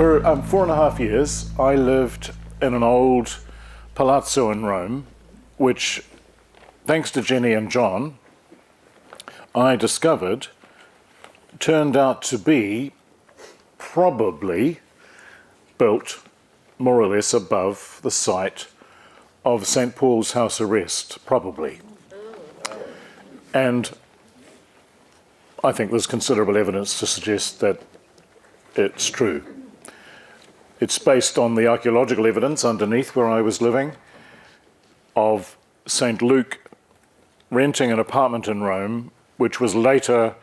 For 4.5 years, I lived in an old palazzo in Rome, which, thanks to Jenny and John, I discovered turned out to be probably built more or less above the site of St. Paul's house arrest, probably. And I think there's considerable evidence to suggest that it's true. It's based on the archaeological evidence underneath where I was living of St. Luke renting an apartment in Rome, which was later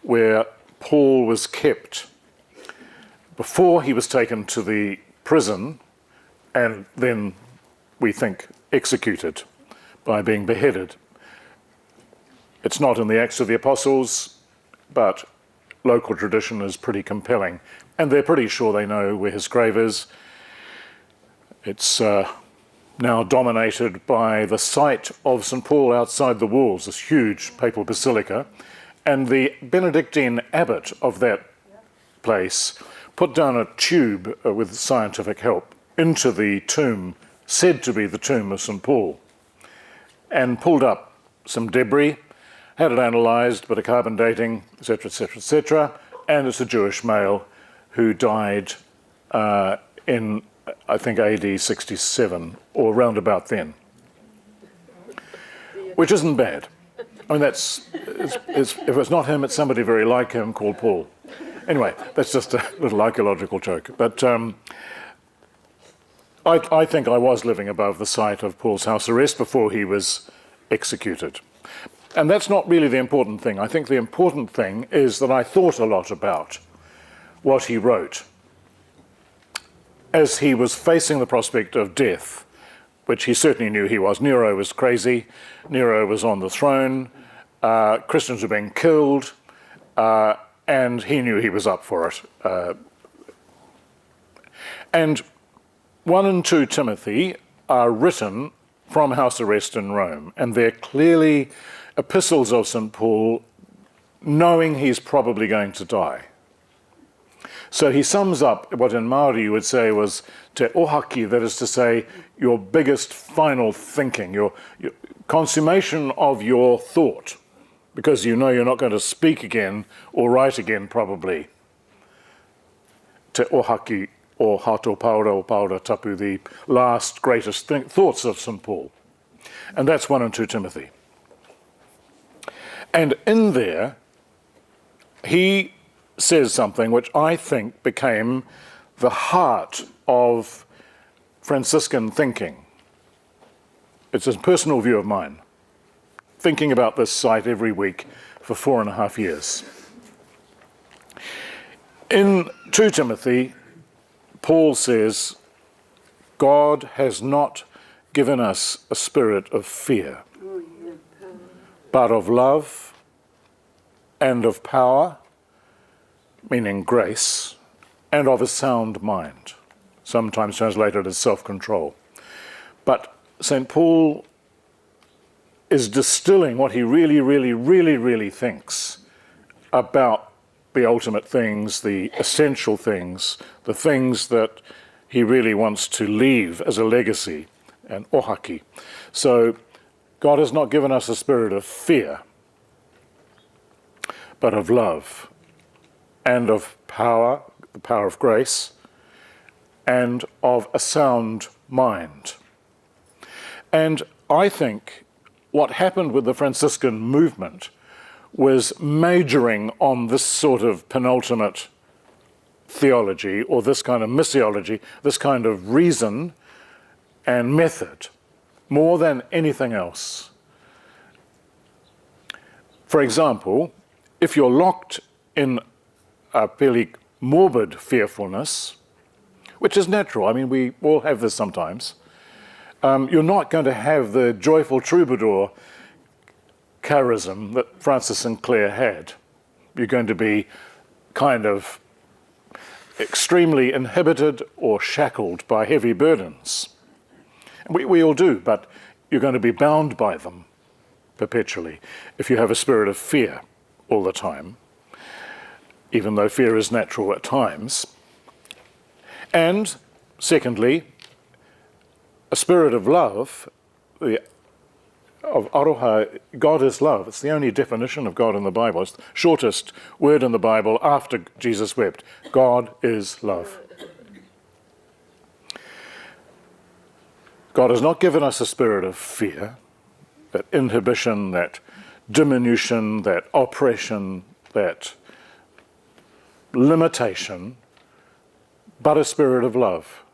where Paul was kept before he was taken to the prison and then, we think, executed by being beheaded. It's not in the Acts of the Apostles, but local tradition is pretty compelling. And they're pretty sure they know where his grave is. It's now dominated by the site of St. Paul outside the walls, this huge papal basilica. And the Benedictine abbot of that place put down a tube with scientific help into the tomb, said to be the tomb of St. Paul, and pulled up some debris, had it analysed, bit of carbon dating, etc., etc., etc., and it's a Jewish male who died in, I think, AD 67, or round about then, which isn't bad. I mean, if it's not him, it's somebody very like him called Paul. Anyway, that's just a little archaeological joke. But I think I was living above the site of Paul's house arrest before he was executed. And that's not really the important thing. I think the important thing is that I thought a lot about what he wrote as he was facing the prospect of death, which he certainly knew he was. Nero was crazy. Nero was on the throne. Christians were being killed. And he knew he was up for it. And 1 and 2 Timothy are written from house arrest in Rome, and they're clearly epistles of St. Paul, knowing he's probably going to die. So he sums up what in Maori you would say was te ohaki, that is to say, your biggest final thinking, your consummation of your thought, because you know you're not going to speak again or write again, probably. Te ohaki or hato paura o paura tapu, the last greatest thoughts of St. Paul. And that's 1 and 2 Timothy. And in there, he says something which I think became the heart of Franciscan thinking. It's a personal view of mine, thinking about this site every week for 4.5 years. In 2 Timothy, Paul says, God has not given us a spirit of fear, but of love and of power, meaning grace, and of a sound mind, sometimes translated as self-control. But St. Paul is distilling what he really thinks about the ultimate things, the essential things, the things that he really wants to leave as a legacy, and ohaki. So God has not given us a spirit of fear, but of love and of power, the power of grace, and of a sound mind. And I think what happened with the Franciscan movement was majoring on this sort of penultimate theology, or this kind of missiology, this kind of reason and method, more than anything else. For example, if you're locked in a fairly morbid fearfulness, which is natural, I mean, we all have this sometimes, you're not going to have the joyful troubadour charism that Francis and Clare had. You're going to be kind of extremely inhibited or shackled by heavy burdens. We all do, but you're going to be bound by them perpetually if you have a spirit of fear all the time, even though fear is natural at times. And secondly, a spirit of love, of aroha, God is love. It's the only definition of God in the Bible. It's the shortest word in the Bible after Jesus wept. God is love. God has not given us a spirit of fear, that inhibition, that diminution, that oppression, that limitation, but a spirit of love.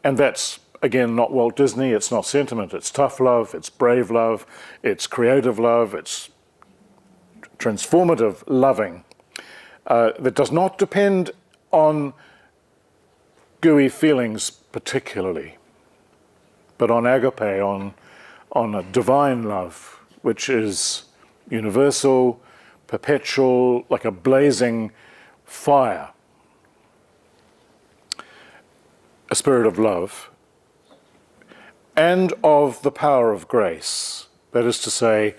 And that's, again, not Walt Disney, it's not sentiment, it's tough love, it's brave love, it's creative love, it's transformative loving that does not depend on gooey feelings particularly, but on agape, on a divine love, which is universal, perpetual, like a blazing fire. A spirit of love and of the power of grace. That is to say,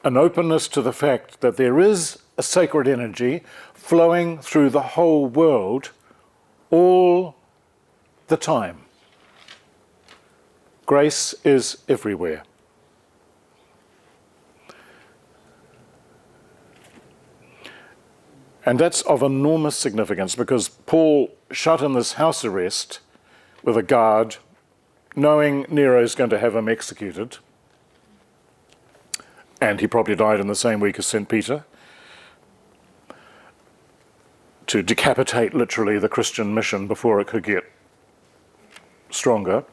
an openness to the fact that there is a sacred energy flowing through the whole world all the time. Grace is everywhere. And that's of enormous significance because Paul, shut in this house arrest with a guard, knowing Nero's going to have him executed, and he probably died in the same week as St. Peter, to decapitate literally the Christian mission before it could get stronger.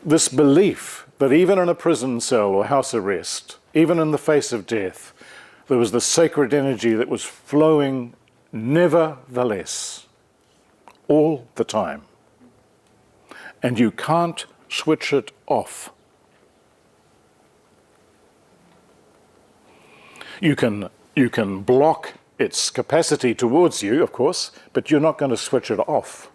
This belief that even in a prison cell or house arrest, even in the face of death, there was the sacred energy that was flowing nevertheless, all the time. And you can't switch it off. You can block its capacity towards you, of course, but you're not going to switch it off.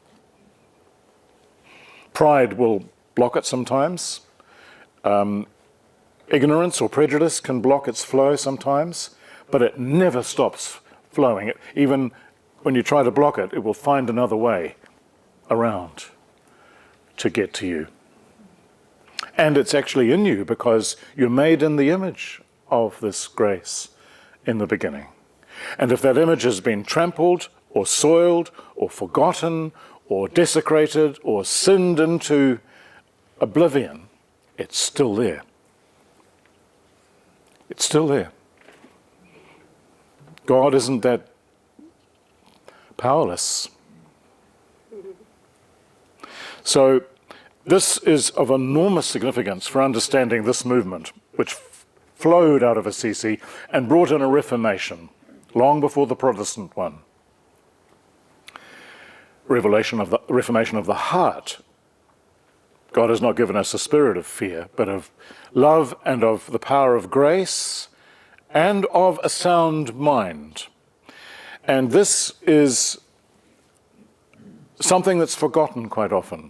Pride will block it sometimes. Ignorance or prejudice can block its flow sometimes, but it never stops flowing. Even when you try to block it, it will find another way around to get to you. And it's actually in you because you're made in the image of this grace in the beginning. And if that image has been trampled or soiled or forgotten or desecrated or sinned into oblivion, it's still there. It's still there. God isn't that powerless. So this is of enormous significance for understanding this movement, which flowed out of Assisi and brought in a Reformation, long before the Protestant one. Reformation of the heart. God has not given us a spirit of fear, but of love and of the power of grace and of a sound mind. And this is something that's forgotten quite often.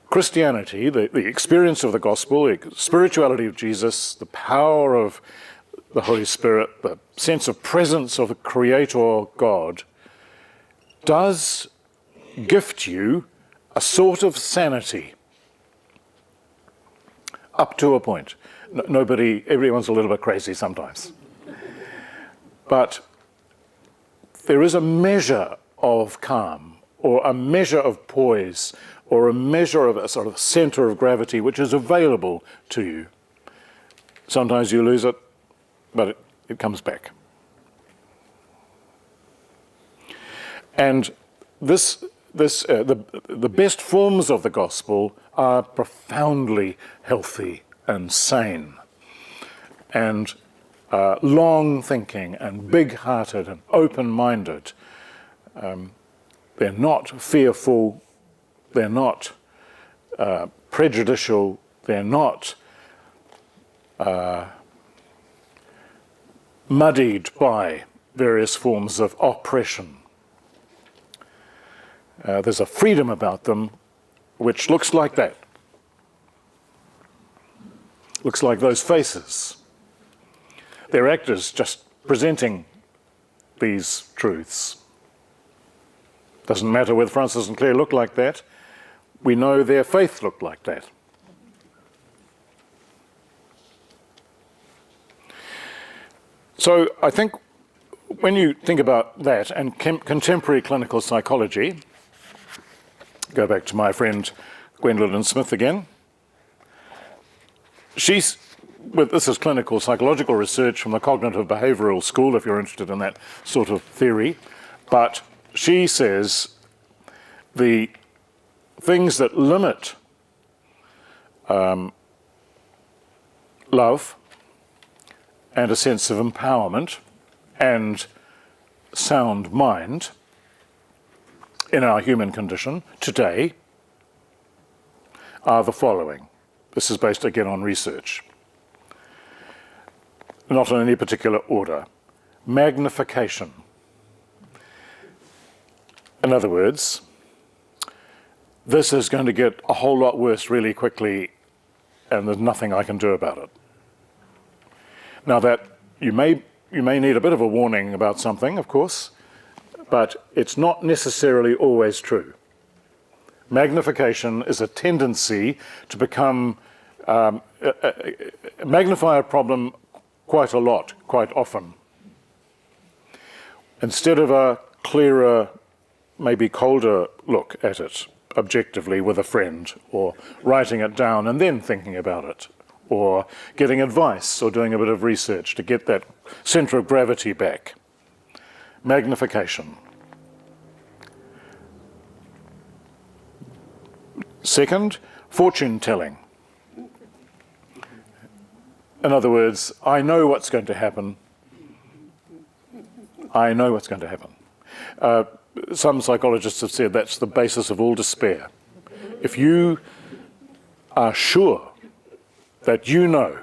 Christianity, the experience of the gospel, the spirituality of Jesus, the power of the Holy Spirit, the sense of presence of the Creator God, does gift you a sort of sanity up to a point. Everyone's a little bit crazy sometimes. But there is a measure of calm, or a measure of poise, or a measure of a sort of center of gravity which is available to you. Sometimes you lose it, but it comes back. And the best forms of the gospel are profoundly healthy and sane and long-thinking and big-hearted and open-minded. They're not fearful, they're not prejudicial, they're not muddied by various forms of oppression. There's a freedom about them which looks like that. Looks like those faces. They're actors just presenting these truths. Doesn't matter whether Francis and Claire look like that. We know their faith looked like that. So I think when you think about that and contemporary clinical psychology, go back to my friend Gwendolyn Smith again. This is clinical psychological research from the cognitive behavioural school, if you're interested in that sort of theory. But she says the things that limit love and a sense of empowerment and sound mind in our human condition today are the following. This is based again on research, not in any particular order. Magnification. In other words, this is going to get a whole lot worse really quickly, and there's nothing I can do about it. Now that you may need a bit of a warning about something, of course, but it's not necessarily always true. Magnification is a tendency to become, magnify a problem quite a lot, quite often. Instead of a clearer, maybe colder look at it objectively with a friend, or writing it down and then thinking about it, or getting advice or doing a bit of research to get that centre of gravity back. Magnification. Second, fortune telling. In other words, I know what's going to happen. I know what's going to happen. Some psychologists have said that's the basis of all despair. If you are sure that you know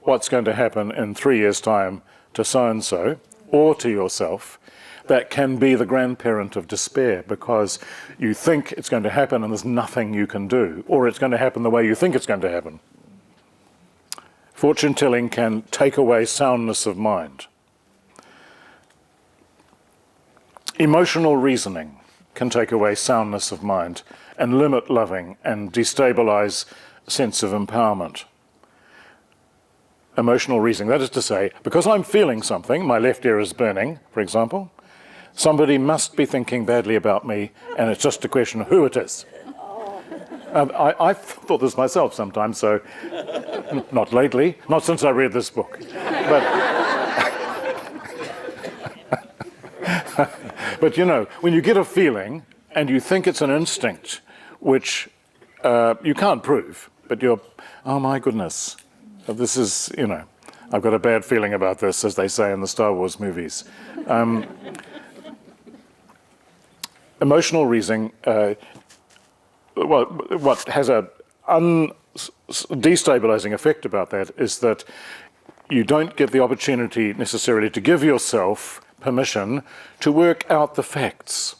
what's going to happen in 3 years' time to so-and-so, or to yourself, that can be the grandparent of despair, because you think it's going to happen and there's nothing you can do, or it's going to happen the way you think it's going to happen. Fortune telling can take away soundness of mind. Emotional reasoning can take away soundness of mind and limit loving and destabilize sense of empowerment. Emotional reasoning, that is to say, because I'm feeling something, my left ear is burning, for example, somebody must be thinking badly about me, and it's just a question of who it is. I've thought this myself sometimes, so not lately, not since I read this book. But you know, when you get a feeling and you think it's an instinct, which you can't prove, but you're, oh my goodness, this is, you know, I've got a bad feeling about this, as they say in the Star Wars movies. Emotional reasoning, well, what has a destabilizing effect about that is that you don't get the opportunity necessarily to give yourself permission to work out the facts.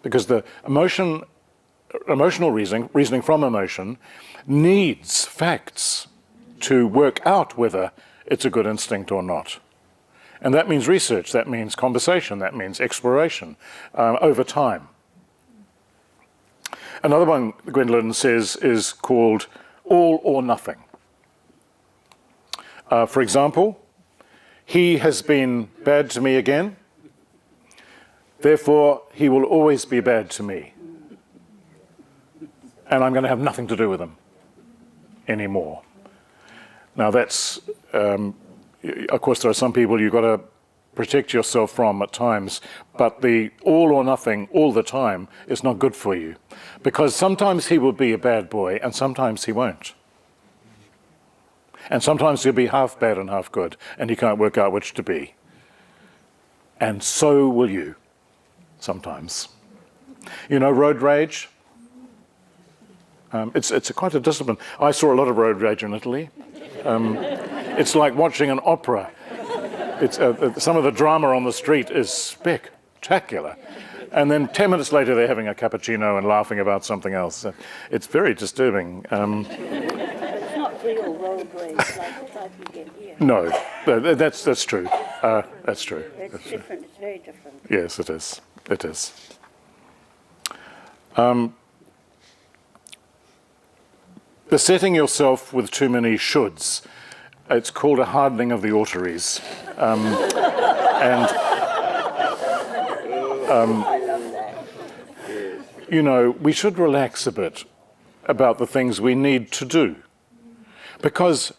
Because the emotional reasoning from emotion, needs facts to work out whether it's a good instinct or not. And that means research, that means conversation, that means exploration over time. Another one Gwendolyn says is called all or nothing. For example, he has been bad to me again, therefore he will always be bad to me. And I'm going to have nothing to do with him anymore. Now that's, of course there are some people you've got to protect yourself from at times, but the all or nothing all the time is not good for you. Because sometimes he will be a bad boy and sometimes he won't. And sometimes he'll be half bad and half good, and you can't work out which to be. And so will you, sometimes. You know, road rage? It's quite a discipline. I saw a lot of road rage in Italy. It's like watching an opera. It's, some of the drama on the street is spectacular. And then 10 minutes later they're having a cappuccino and laughing about something else. It's very disturbing. real roadways like we get here. No, that's true. That's true. It's different. It's very different. Yes, it is. It is. Besetting yourself with too many shoulds. It's called a hardening of the arteries. You know, we should relax a bit about the things we need to do. Because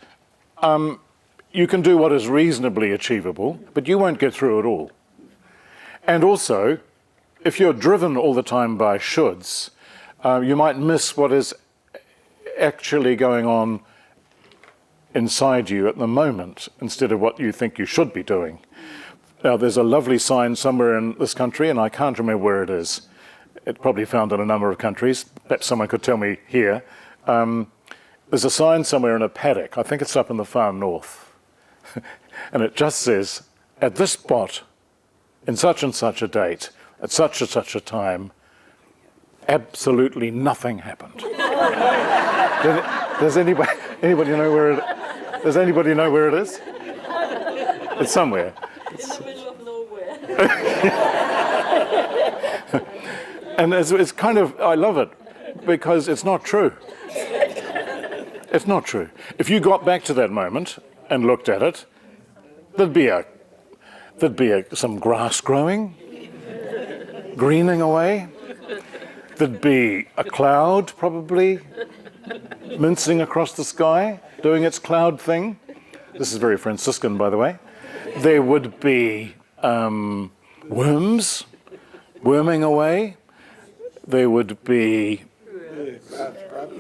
you can do what is reasonably achievable, but you won't get through it all. And also, if you're driven all the time by shoulds, you might miss what is actually going on inside you at the moment instead of what you think you should be doing. Now, there's a lovely sign somewhere in this country, and I can't remember where it is. It's probably found in a number of countries. Perhaps someone could tell me here. There's a sign somewhere in a paddock. I think it's up in the far north. And it just says, at this spot, in such and such a date, at such and such a time, absolutely nothing happened. Does anybody know where it? Does anybody know where it is? It's somewhere. In the middle of nowhere. And it's kind of, I love it because it's not true. It's not true. If you got back to that moment and looked at it, there'd be some grass growing, greening away. There'd be a cloud probably mincing across the sky, doing its cloud thing. This is very Franciscan, by the way. There would be worms worming away. There would be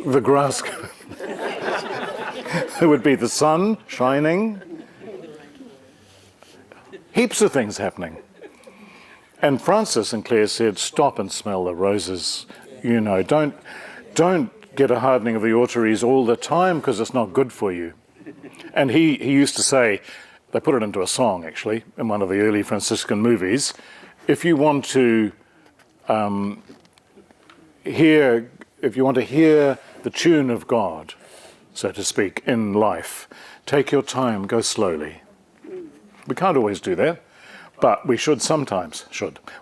the grass. There would be the sun shining. Heaps of things happening. And Francis and Claire said, stop and smell the roses. You know, don't get a hardening of the arteries all the time because it's not good for you. And he used to say, they put it into a song actually, in one of the early Franciscan movies, if you want to hear the tune of God, so to speak, in life, take your time, go slowly. We can't always do that, but we should sometimes.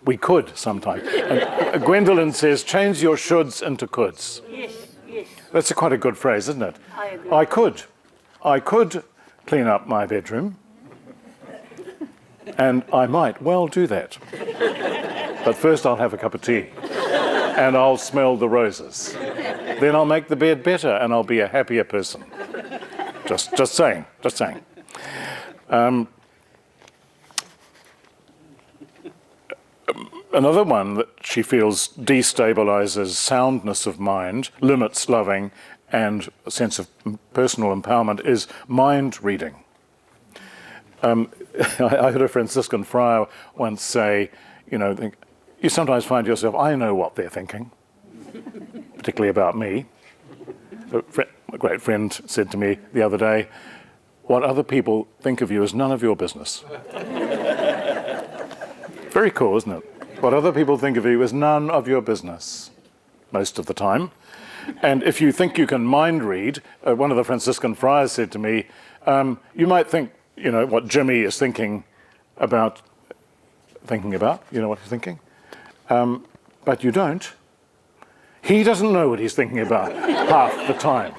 We could sometimes. And Gwendolyn says, change your shoulds into coulds. Yes, yes. That's quite a good phrase, isn't it? I agree. I could clean up my bedroom, and I might well do that. But first I'll have a cup of tea, and I'll smell the roses. Then I'll make the bed better, and I'll be a happier person. Just saying. Another one that she feels destabilizes soundness of mind, limits loving, and a sense of personal empowerment is mind reading. I heard a Franciscan friar once say, you sometimes find yourself, I know what they're thinking, particularly about me. A great friend said to me the other day, what other people think of you is none of your business. Very cool, isn't it? What other people think of you is none of your business, most of the time. And if you think you can mind read, one of the Franciscan friars said to me, you might think, what Jimmy is thinking about, you know what he's thinking? But you don't. He doesn't know what he's thinking about half the time.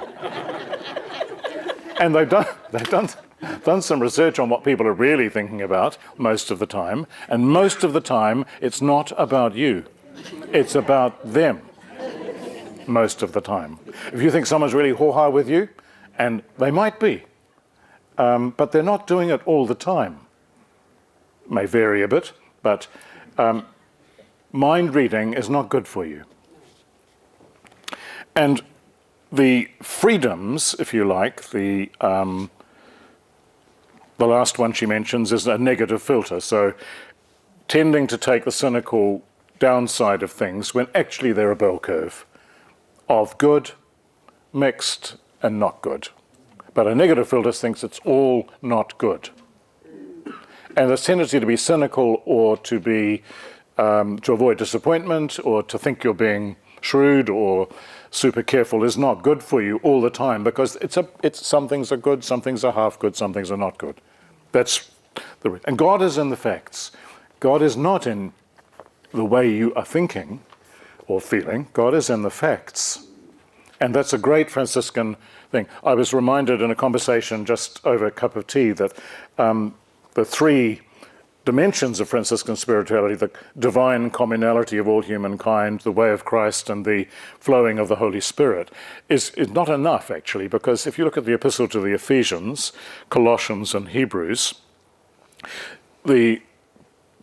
And they've done some research on what people are really thinking about most of the time, and most of the time it's not about you, it's about them most of the time. If you think someone's really ho-ha with you, and they might be, but they're not doing it all the time. May vary a bit, but mind reading is not good for you. And the freedoms, if you like, the last one she mentions is a negative filter, so tending to take the cynical downside of things when actually they're a bell curve of good, mixed, and not good. But a negative filter thinks it's all not good. And the tendency to be cynical or to be to avoid disappointment or to think you're being shrewd or super careful is not good for you all the time, because it's some things are good, some things are half good, some things are not good. And God is in the facts. God is not in the way you are thinking or feeling. God is in the facts. And that's a great Franciscan thing. I was reminded in a conversation just over a cup of tea that the three dimensions of Franciscan spirituality, the divine communality of all humankind, the way of Christ, and the flowing of the Holy Spirit, is not enough, actually, because if you look at the epistle to the Ephesians, Colossians, and Hebrews, the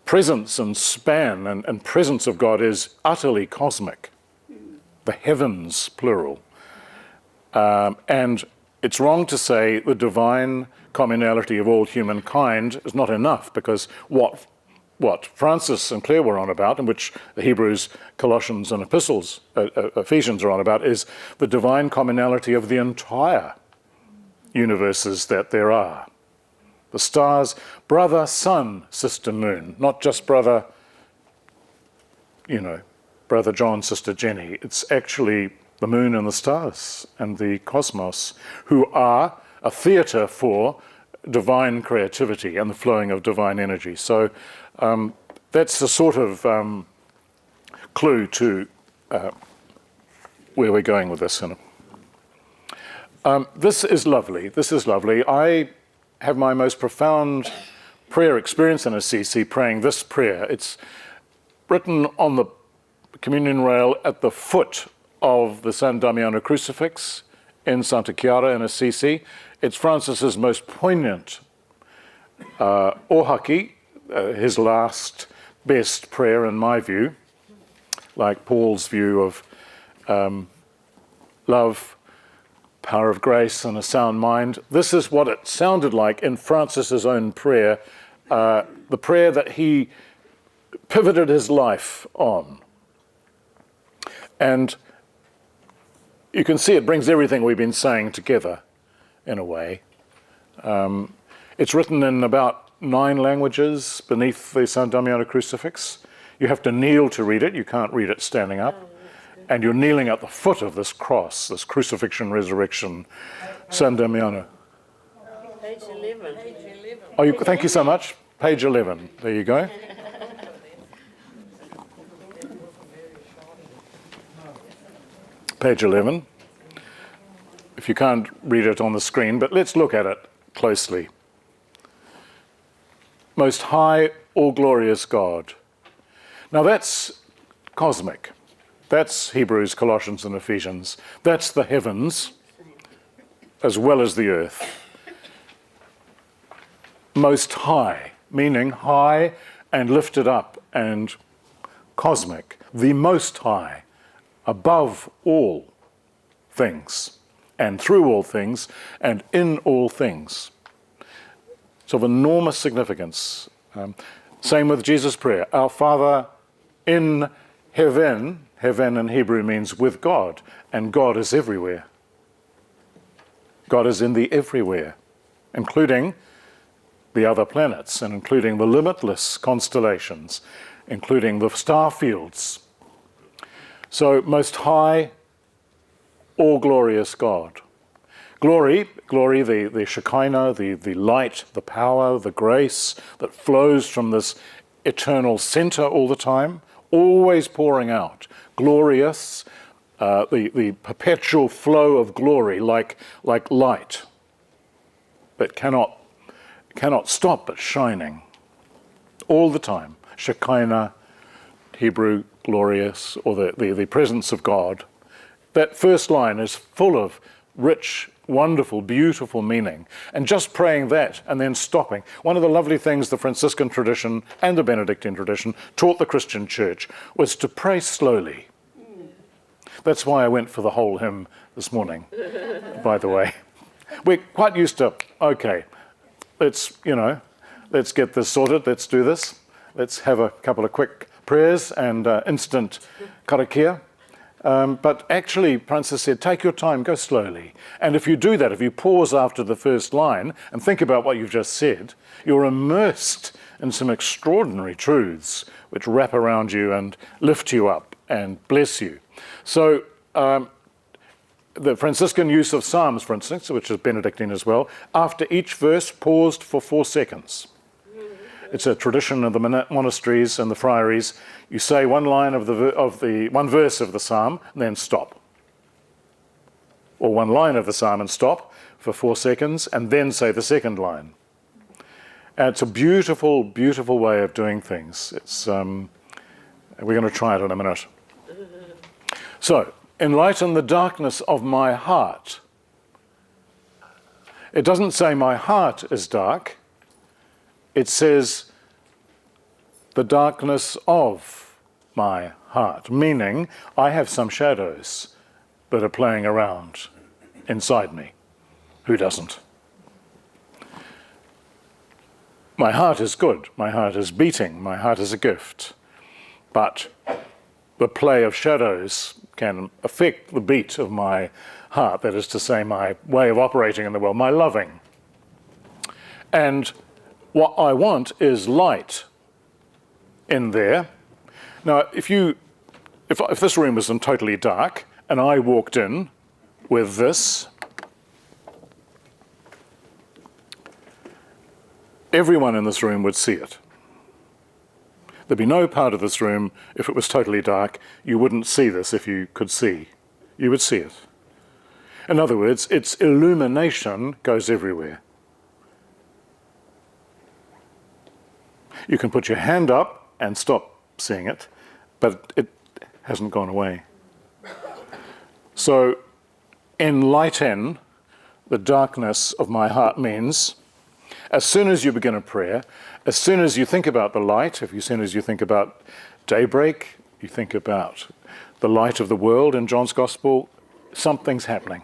presence and span and presence of God is utterly cosmic. The heavens, plural. And it's wrong to say the divine communality of all humankind is not enough, because what Francis and Claire were on about, and which the Hebrews, Colossians, and Ephesians are on about, is the divine communality of the entire universes that there are. The stars, brother, sun, sister, moon, not just brother John, sister Jenny. It's actually the moon and the stars and the cosmos, who are a theatre for divine creativity and the flowing of divine energy. So that's the sort of clue to where we're going with this. This is lovely. This is lovely. I have my most profound prayer experience in Assisi praying this prayer. It's written on the communion rail at the foot of the San Damiano crucifix in Santa Chiara in Assisi. It's Francis's most poignant ohaki, his last best prayer in my view, like Paul's view of love, power of grace, and a sound mind. This is what it sounded like in Francis's own prayer, the prayer that he pivoted his life on. And you can see it brings everything we've been saying together, in a way. It's written in about 9 languages beneath the San Damiano crucifix. You have to kneel to read it. You can't read it standing up. And you're kneeling at the foot of this cross, this crucifixion, resurrection, San Damiano. Page 11. Oh, thank you so much. Page 11. There you go. Page 11. If you can't read it on the screen, but let's look at it closely. Most high, all glorious God. Now that's cosmic. That's Hebrews, Colossians, and Ephesians. That's the heavens as well as the earth. Most high, meaning high and lifted up and cosmic. The most high, above all things, and through all things, and in all things. It's of enormous significance. Same with Jesus' prayer. Our Father in heaven, heaven in Hebrew means with God, and God is everywhere. God is in the everywhere, including the other planets, and including the limitless constellations, including the star fields. So, most high, all glorious God. Glory, the Shekinah, the light, the power, the grace that flows from this eternal center all the time, always pouring out. Glorious, the perpetual flow of glory like light that cannot stop but shining all the time. Shekinah, Hebrew, glorious, or the presence of God. That first line is full of rich, wonderful, beautiful meaning. And just praying that and then stopping. One of the lovely things the Franciscan tradition and the Benedictine tradition taught the Christian church was to pray slowly. That's why I went for the whole hymn this morning, by the way. We're quite used to, okay, let's get this sorted, let's do this. Let's have a couple of quick prayers and instant karakia. But actually, Francis said, take your time, go slowly. And if you do that, if you pause after the first line and think about what you've just said, you're immersed in some extraordinary truths which wrap around you and lift you up and bless you. So the Franciscan use of Psalms, for instance, which is Benedictine as well, after each verse paused for 4 seconds. It's a tradition of the monasteries and the friaries. You say one line of the one verse of the psalm, and then stop. Or one line of the psalm and stop for 4 seconds, and then say the second line. And it's a beautiful, beautiful way of doing things. It's we're going to try it in a minute. So, enlighten the darkness of my heart. It doesn't say my heart is dark. It says the darkness of my heart, meaning I have some shadows that are playing around inside me. Who doesn't? My heart is good. My heart is beating. My heart is a gift. But the play of shadows can affect the beat of my heart, that is to say, my way of operating in the world, my loving. And what I want is light in there. Now, if this room was totally dark and I walked in with this, everyone in this room would see it. There'd be no part of this room, if it was totally dark, you wouldn't see this if you could see. You would see it. In other words, its illumination goes everywhere. You can put your hand up and stop seeing it, but it hasn't gone away. So, enlighten the darkness of my heart means, as soon as you begin a prayer, as soon as you think about the light, as soon as you think about daybreak, you think about the light of the world in John's Gospel, something's happening,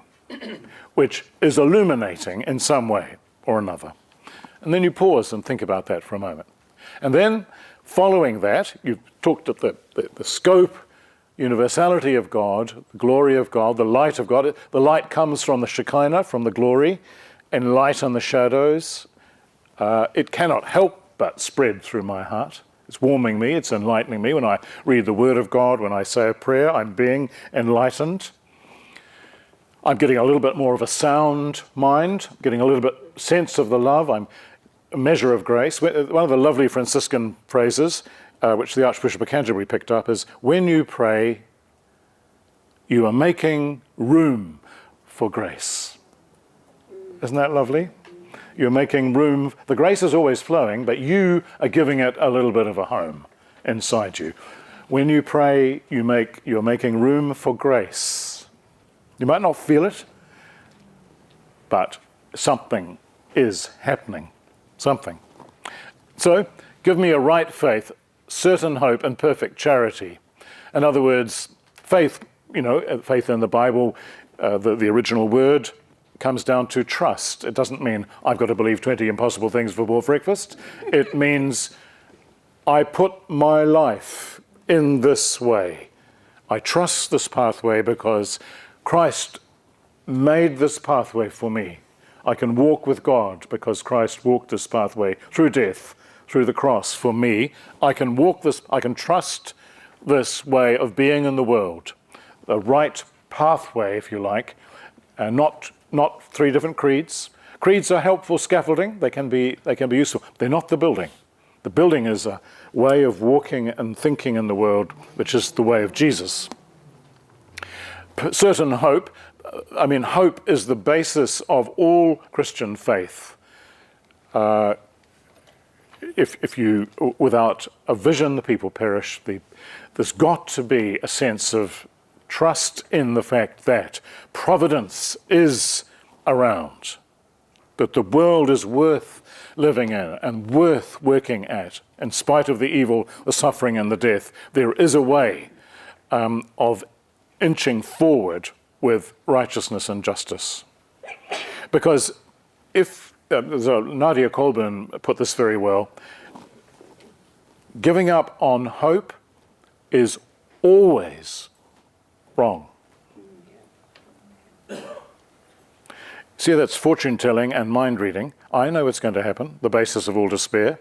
which is illuminating in some way or another. And then you pause and think about that for a moment. And then, following that, you've talked at the scope, universality of God, the glory of God, the light of God. The light comes from the Shekinah, from the glory, enlighten the shadows. It cannot help but spread through my heart. It's warming me, it's enlightening me. When I read the Word of God, when I say a prayer, I'm being enlightened. I'm getting a little bit more of a sound mind, getting a little bit sense of the love. I'm a measure of grace. One of the lovely Franciscan phrases, which the Archbishop of Canterbury picked up, is, when you pray, you are making room for grace. Isn't that lovely? You're making room. The grace is always flowing, but you are giving it a little bit of a home inside you. When you pray, you're making room for grace. You might not feel it, but something is happening. Something. So, give me a right faith, certain hope, and perfect charity. In other words, faith, faith in the Bible, the original word, comes down to trust. It doesn't mean I've got to believe 20 impossible things before breakfast. It means I put my life in this way. I trust this pathway because Christ made this pathway for me. I can walk with God because Christ walked this pathway through death, through the cross for me. I can trust this way of being in the world, the right pathway, if you like, and not 3 different creeds. Creeds are helpful scaffolding. They can be useful. They're not the building. The building is a way of walking and thinking in the world, which is the way of Jesus. Certain hope. Hope is the basis of all Christian faith. Without a vision, the people perish. There's got to be a sense of trust in the fact that providence is around, that the world is worth living in and worth working at. In spite of the evil, the suffering, and the death, there is a way of inching forward with righteousness and justice. Because Nadia Colburn put this very well, giving up on hope is always wrong. See, that's fortune telling and mind reading. I know what's going to happen, the basis of all despair.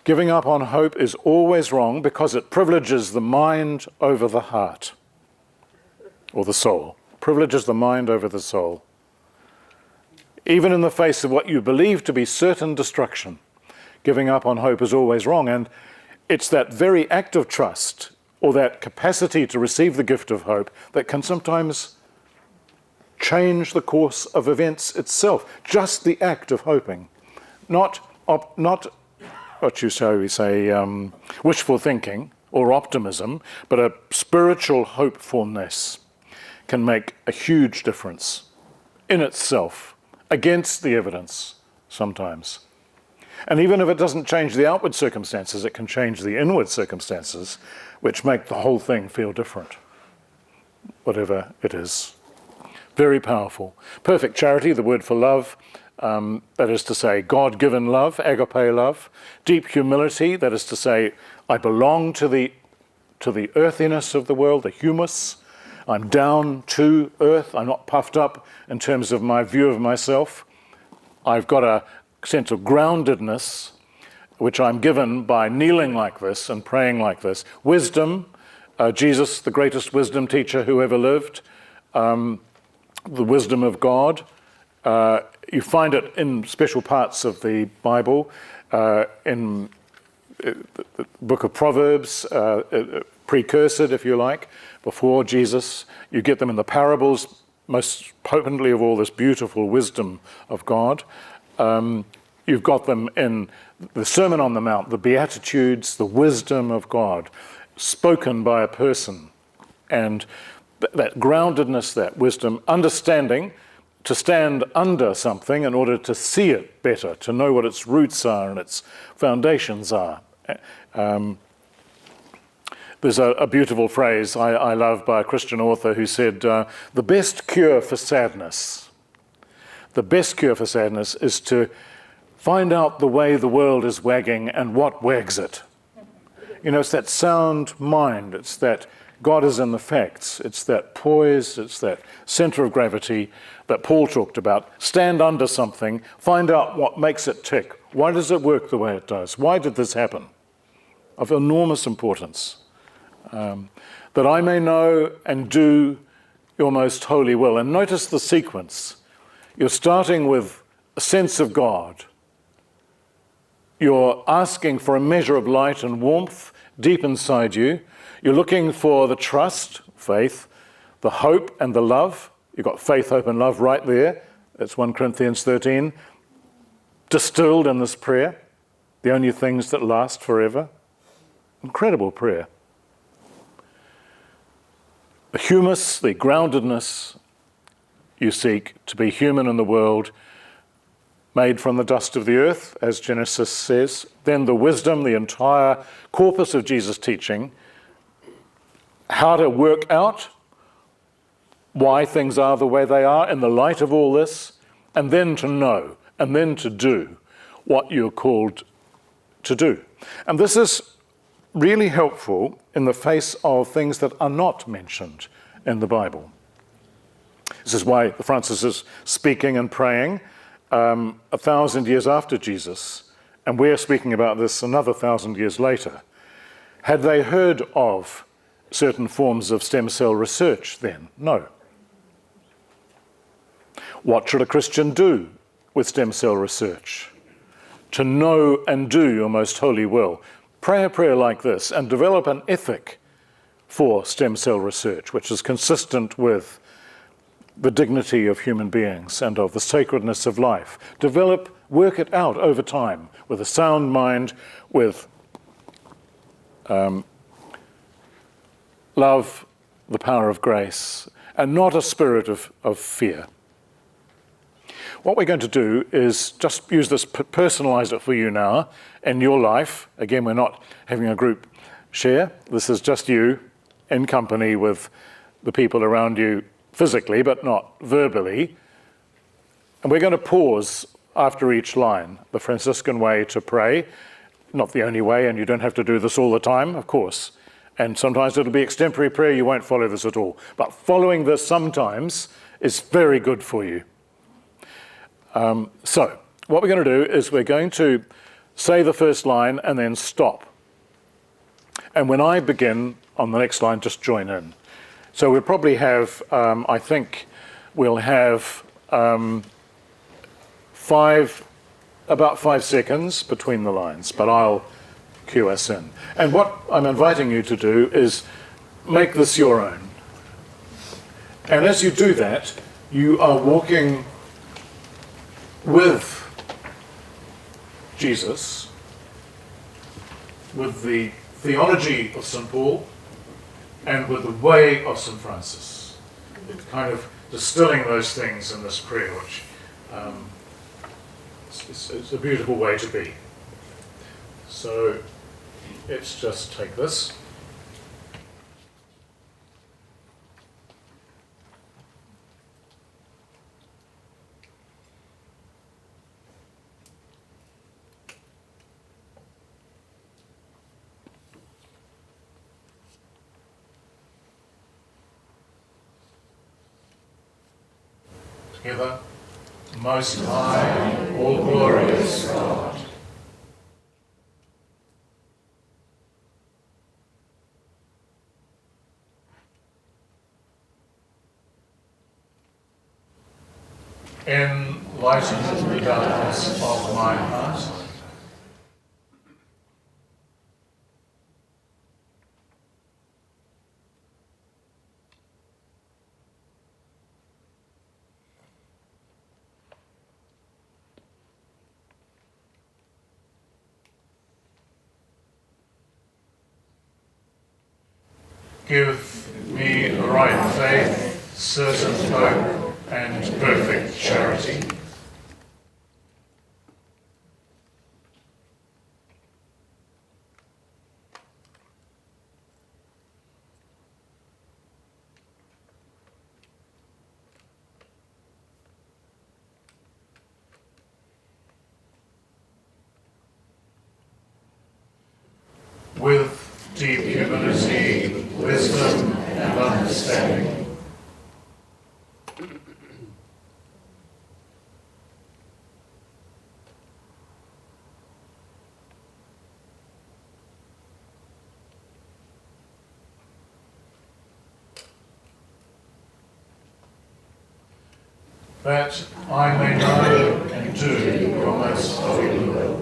Giving up on hope is always wrong because it privileges the mind over the heart, or the soul. Privileges the mind over the soul. Even in the face of what you believe to be certain destruction, giving up on hope is always wrong. And it's that very act of trust, or that capacity to receive the gift of hope, that can sometimes change the course of events itself. Just the act of hoping. Not what you say, wishful thinking or optimism, but a spiritual hopefulness can make a huge difference in itself, against the evidence sometimes. And even if it doesn't change the outward circumstances, it can change the inward circumstances, which make the whole thing feel different, whatever it is. Very powerful. Perfect charity, the word for love, that is to say, God-given love, agape love. Deep humility, that is to say, I belong to the earthiness of the world, the humus. I'm down to earth. I'm not puffed up in terms of my view of myself. I've got a sense of groundedness, which I'm given by kneeling like this and praying like this. Wisdom, Jesus, the greatest wisdom teacher who ever lived, the wisdom of God. You find it in special parts of the Bible, in the book of Proverbs, precursored, if you like, before Jesus. You get them in the parables, most potently of all, this beautiful wisdom of God. You've got them in the Sermon on the Mount, the Beatitudes, the wisdom of God, spoken by a person. And that groundedness, that wisdom, understanding, to stand under something in order to see it better, to know what its roots are and its foundations are. There's a beautiful phrase I love by a Christian author who said, the best cure for sadness is to find out the way the world is wagging and what wags it. You know, it's that sound mind, it's that God is in the facts, it's that poise, it's that center of gravity that Paul talked about. Stand under something, find out what makes it tick. Why does it work the way it does? Why did this happen? Of enormous importance. That I may know and do your most holy will. And notice the sequence. You're starting with a sense of God. You're asking for a measure of light and warmth deep inside you. You're looking for the trust, faith, the hope and the love. You've got faith, hope, and love right there. That's 1 Corinthians 13. Distilled in this prayer. The only things that last forever. Incredible prayer. The humus, the groundedness you seek to be human in the world, made from the dust of the earth, as Genesis says. Then the wisdom, the entire corpus of Jesus' teaching, how to work out why things are the way they are in the light of all this, and then to know, and then to do what you're called to do. And this is really helpful in the face of things that are not mentioned in the Bible. This is why Francis is speaking and praying 1,000 years after Jesus, and we're speaking about this another 1,000 years later. Had they heard of certain forms of stem cell research then? No. What should a Christian do with stem cell research? To know and do your most holy will. Pray a prayer like this and develop an ethic for stem cell research, which is consistent with the dignity of human beings and of the sacredness of life. Work it out over time with a sound mind, with love, the power of grace, and not a spirit of fear. What we're going to do is just use this, personalize it for you now in your life. Again, we're not having a group share. This is just you in company with the people around you physically, but not verbally. And we're going to pause after each line, the Franciscan way to pray. Not the only way, and you don't have to do this all the time, of course. And sometimes it'll be extemporary prayer, you won't follow this at all. But following this sometimes is very good for you. So what we're going to do is we're going to say the first line and then stop. And when I begin on the next line, just join in. So we'll probably have, I think we'll have about 5 seconds between the lines, but I'll cue us in. And what I'm inviting you to do is make this your own. And as you do that, you are walking with Jesus, with the theology of St. Paul, and with the way of St. Francis. It's kind of distilling those things in this prayer, which it's a beautiful way to be. So let's just take this. Together, Most High, all-glorious God, enlighten the darkness of my heart, give me a right faith, certain hope, and perfect charity. With deep humility, wisdom, and understanding. That I may know and do your most holy will.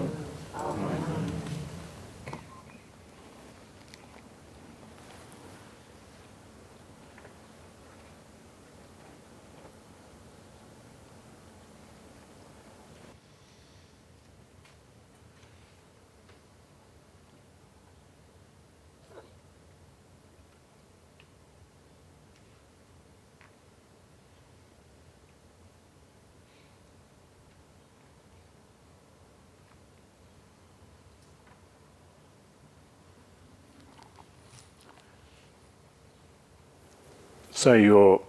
Say you're,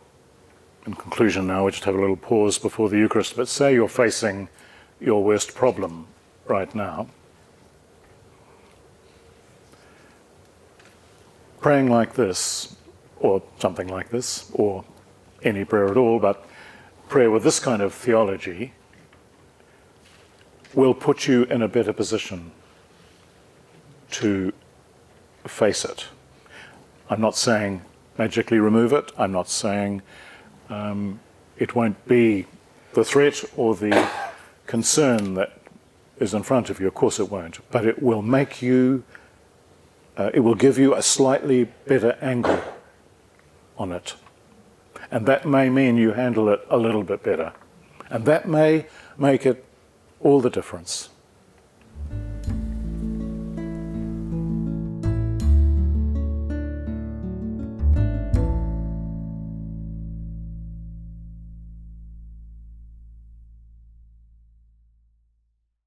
in conclusion now, we just have a little pause before the Eucharist, but say you're facing your worst problem right now. Praying like this, or something like this, or any prayer at all, but prayer with this kind of theology will put you in a better position to face it. I'm not saying magically remove it. I'm not saying it won't be the threat or the concern that is in front of you. Of course it won't. But it will make you, it will give you a slightly better angle on it. And that may mean you handle it a little bit better. And that may make it all the difference.